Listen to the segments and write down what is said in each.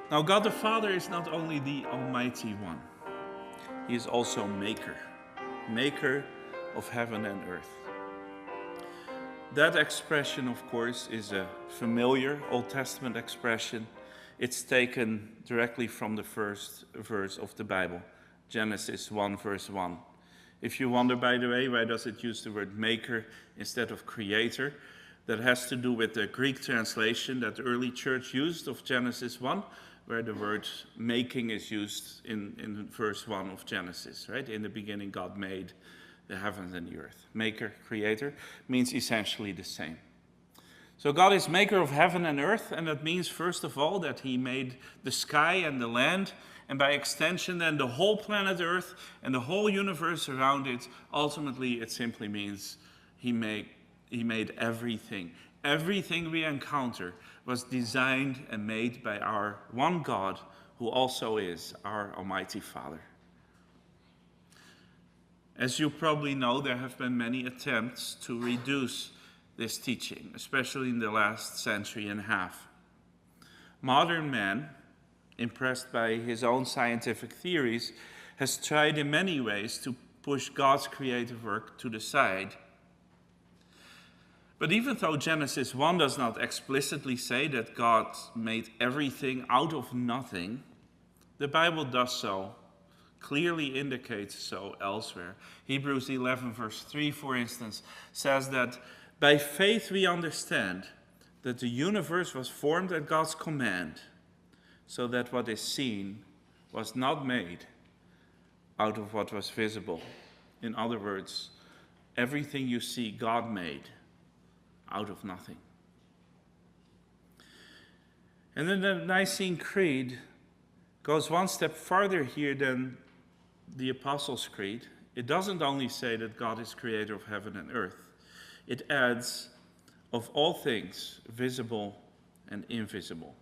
Now, God the Father is not only the Almighty One, He is also Maker, Maker of heaven and earth. That expression, of course, is a familiar Old Testament expression. It's taken directly from the first verse of the Bible, Genesis 1, verse 1. If you wonder, by the way, why does it use the word maker instead of creator? That has to do with the Greek translation that the early church used of Genesis 1, where the word making is used in verse 1 of Genesis, right? In the beginning, God made the heavens and the earth. Maker, creator, means essentially the same. So God is maker of heaven and earth, and that means, first of all, that He made the sky and the land, and by extension then the whole planet Earth and the whole universe around it. Ultimately, it simply means He made everything. Everything we encounter was designed and made by our one God, who also is our Almighty Father. As you probably know, there have been many attempts to reduce this teaching, especially in the last century and a half. Modern man, impressed by his own scientific theories, has tried in many ways to push God's creative work to the side. But even though Genesis 1 does not explicitly say that God made everything out of nothing, the Bible does so, clearly indicates so elsewhere. Hebrews 11 verse 3, for instance, says that by faith we understand that the universe was formed at God's command, so that what is seen was not made out of what was visible. In other words, everything you see God made out of nothing. And then the Nicene Creed goes one step farther here than the Apostles' Creed. It doesn't only say that God is creator of heaven and earth. It adds, of all things, visible and invisible.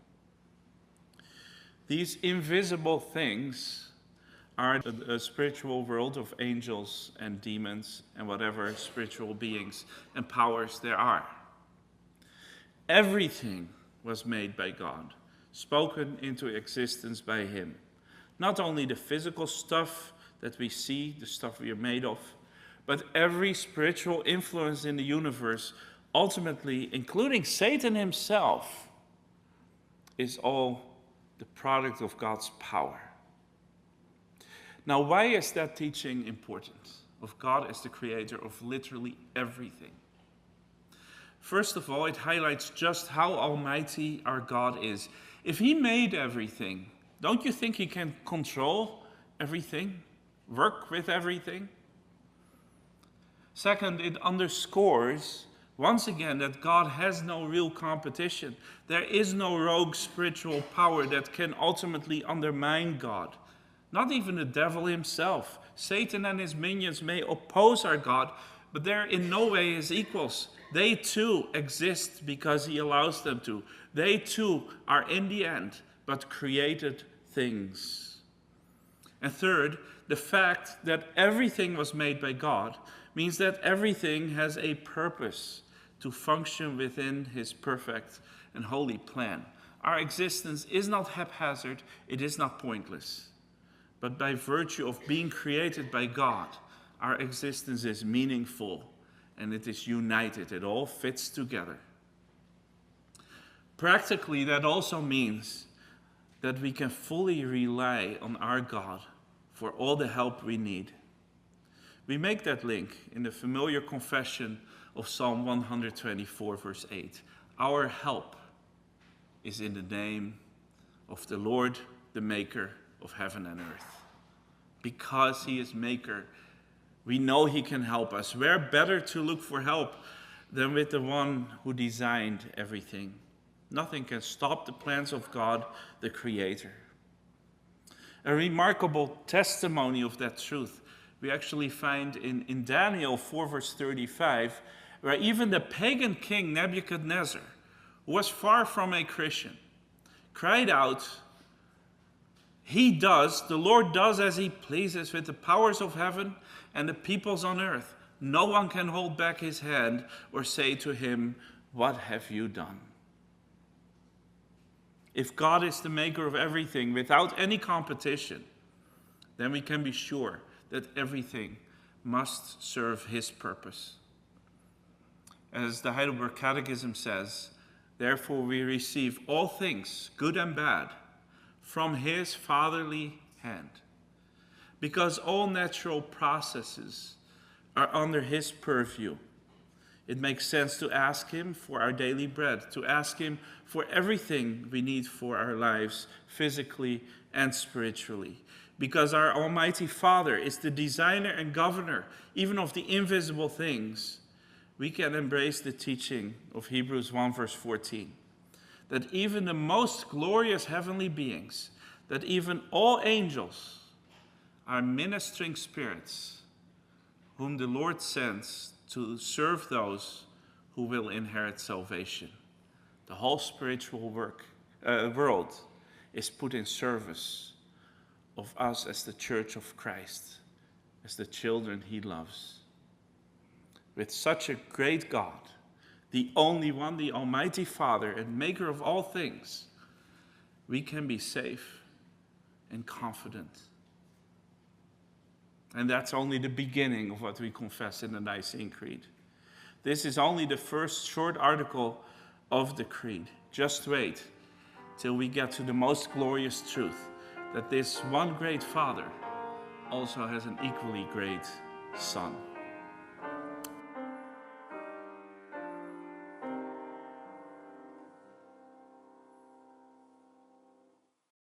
These invisible things are the spiritual world of angels and demons and whatever spiritual beings and powers there are. Everything was made by God, spoken into existence by Him. Not only the physical stuff that we see, the stuff we are made of, but every spiritual influence in the universe, ultimately, including Satan himself, is all the product of God's power. Now, why is that teaching important? Of God as the creator of literally everything. First of all, it highlights just how almighty our God is. If He made everything, don't you think He can control everything? Work with everything? Second, it underscores once again that God has no real competition. There is no rogue spiritual power that can ultimately undermine God. Not even the devil himself. Satan and his minions may oppose our God, but they're in no way His equals. They too exist because He allows them to. They too are in the end but created things. And third, the fact that everything was made by God means that everything has a purpose to function within His perfect and holy plan. Our existence is not haphazard, it is not pointless. But by virtue of being created by God, our existence is meaningful and it is united. It all fits together. Practically, that also means that we can fully rely on our God for all the help we need. We make that link in the familiar confession of Psalm 124, verse 8. Our help is in the name of the Lord, the maker of heaven and earth. Because He is maker, we know He can help us. Where better to look for help than with the one who designed everything? Nothing can stop the plans of God, the Creator. A remarkable testimony of that truth we actually find in Daniel 4, verse 35, where even the pagan king Nebuchadnezzar, who was far from a Christian, cried out, the Lord does as He pleases with the powers of heaven and the peoples on earth. No one can hold back His hand or say to Him, what have you done? if God is the maker of everything without any competition, then we can be sure that everything must serve his purpose. As the Heidelberg Catechism says, therefore we receive all things, good and bad, from his fatherly hand, because all natural processes are under his purview. It makes sense to ask him for our daily bread, to ask him for everything we need for our lives, physically and spiritually. Because our Almighty Father is the designer and governor, even of the invisible things, we can embrace the teaching of Hebrews 1 verse 14, that even the most glorious heavenly beings, that even all angels are ministering spirits whom the Lord sends to serve those who will inherit salvation. The whole spiritual world is put in service of us as the Church of Christ, as the children he loves. With such a great God, the only one, the Almighty Father and maker of all things, we can be safe and confident. And that's only the beginning of what we confess in the Nicene Creed. This is only the first short article of the Creed. Just wait till we get to the most glorious truth, that this one great Father also has an equally great Son.